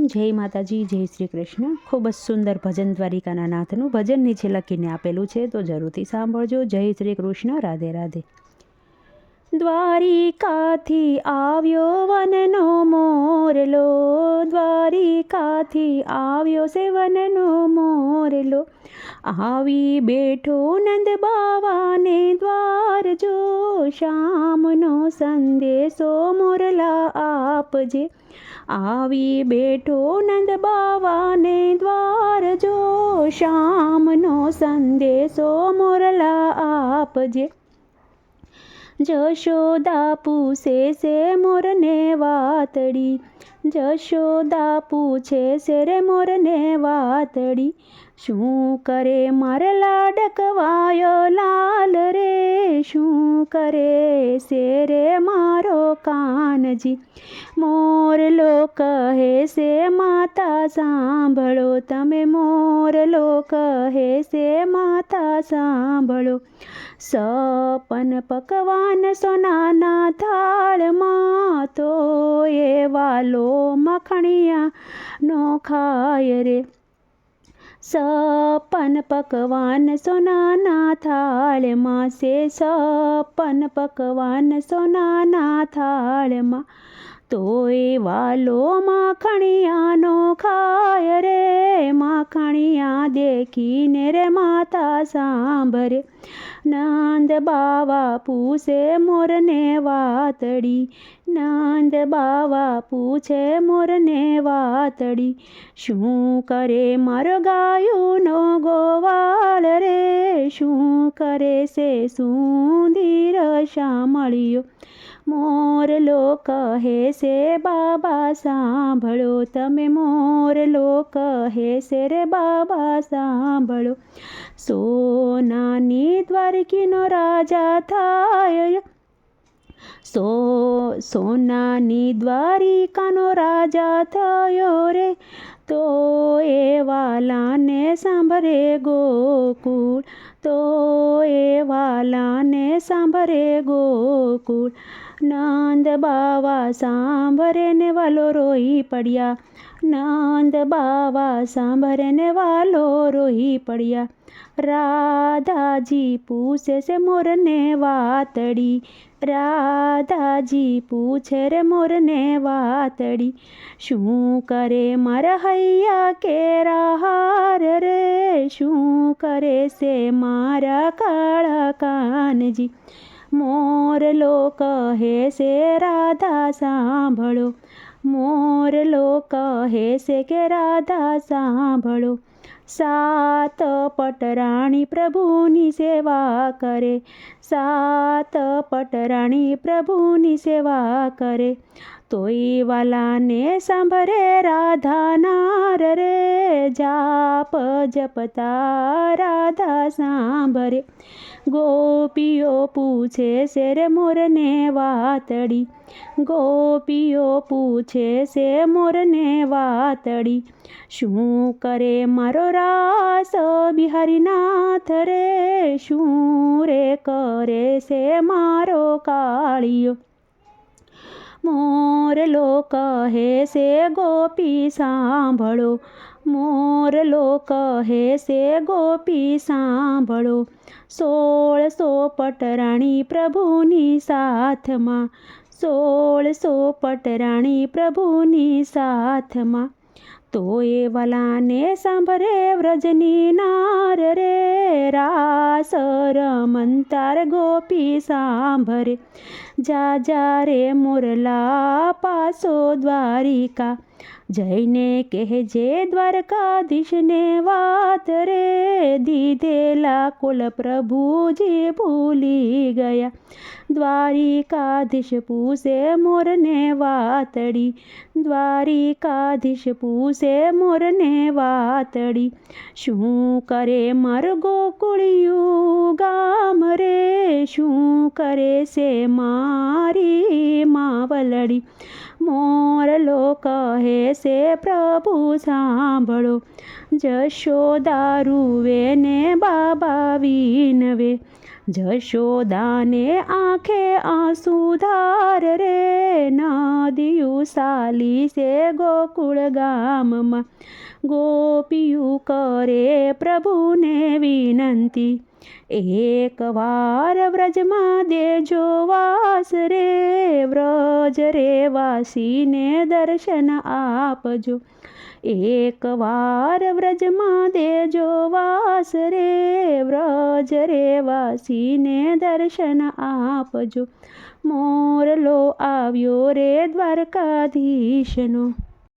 જય માતાજી, જય શ્રી કૃષ્ણ। ખૂબ જ સુંદર ભજન દ્વારિકાના નાથનું ભજન નીચે લખીને આપેલું છે, તો જરૂરથી સાંભળજો। જય શ્રી કૃષ્ણ, રાધે રાધે। દ્વારિકાથી આવ્યો વનનો મોરલો, દ્વારિકાથી આવ્યો છે વનનો મોરલો, આવી બેઠો નંદ બાવાને દ્વાર જો, શામનો સંદેશો મોરલા આપજે, આવી બેઠો નંદ બાવાને દ્વાર જો, શામનો સંદેશો મોરલા આપજે। જશોદા પૂછે છે મોરને વાતડી, જશોદા પૂછે છે રે મોરને વાતડી, શું કરે મારે લાડકવાયો લાલ રે, શું કરે છે રે મારો કાનજી। મોરલો કહે છે માતા સાંભળો તમે, મોરલો કહે છે માતા સાંભળો, સપન પકવાન સોનાના થાળમાં, તો એ વાલો મખણિયા નો ખાય રે, સપન પકવાન સોનાના થાળમાં છે, સપન પકવાન સોનાના થાળમાં, તોય વાલો માખણિયાનો ખાય રે, માખણિયા દેખીને રે માતા સાંભળે, નંદ બાવા પૂછે મોરને વાતડી, નંદ બાવા પૂછે મોરને વાતડી, શું કરે મારો ગાયુંનો ગોવાળ રે, શું કરે છે સુંદર શામળિયો, મોરલો કહે છે બાબા સાંભળો તમે, મોરલો કહે છે રે બાબા સાંભળો, સોનાની દ્વારકીનો રાજા થાય, સોનાની દ્વારિકાનો રાજા થયો રે, તો એ વાલાને સાંભળે ગોકુળ, તો એ વાલાને સાંભળે ગોકુળ, નંદ બાવા સાંભળે ને વાલો રોઈ પડ્યા, નંદ બાવા સાંભળે ને વાલો રોઈ પડ્યા, રાધાજી પૂછે છે મોરને વાતડી, રાધાજી પૂછે રે મોરને વાતડી, શું કરે મારા હૈયા કેરા હાર રે, શું કરે છે મારા કાળા કાનજી, મોરલો કહે છે રાધા સાંભળો, મોરલો કહે છે કે રાધા સાંભળો, સાત પટરાણી પ્રભુની સેવા કરે, સાત પટરાણી પ્રભુની સેવા કરે, તોય વાલાને સાંભળે રાધા નાર રે, જાપ જપતા રાધા સાંભળે, ગોપીઓ પૂછે છે રે મોરને વાતડી, ગોપીઓ પૂછે છે મોરને વાતડી, શું કરે મારો રાસ બિહારીનાથ રે, શું રે કરે છે મારો કાળિયો, મોરલો કહે છે ગોપી સાંભળો, મોરલો કહે છે ગોપી સાંભળો, 1600 પટરાણી પ્રભુની સાથમાં, 1600 પટરાણી પ્રભુની સાથમાં, તો એ વાલાને સાંભળે વ્રજની નાર રે, રાસ રમંતાર ગોપી સાંભળે, જા જા રે મોરલા પાસો દ્વારિકા, જઈને કહેજે દ્વારકાધીશને વાત રે, દીધેલા કુલ પ્રભુજી ભૂલી ગયા, દ્વારિકાધીશ પૂછે મોરને વાતડી, દ્વારિકાધીશ પૂછે મોરને વાતડી, શું કરે માર ગોકુળિયું ગામ રે, શું કરે છે મારી માવલડી, મોરલો કહે છે પ્રભુ સાંભળો, જશોદા રૂવે ને બાબા વિનવે, જશોદાને આંખે આંસુધાર રે, નદિયું સાલી છે ગોકુળ ગામમાં, ગોપિયું કરે પ્રભુને વિનંતી, એકવાર વ્રજમાં દેજો વાસ રે, વ્રજ રે વાસીને દર્શન આપજો, એકવાર વ્રજમાં દેજો વાસ રે, વ્રજ રે વાસીને દર્શન આપજો, મોરલો આવ્યો રે દ્વારકાધીશનો.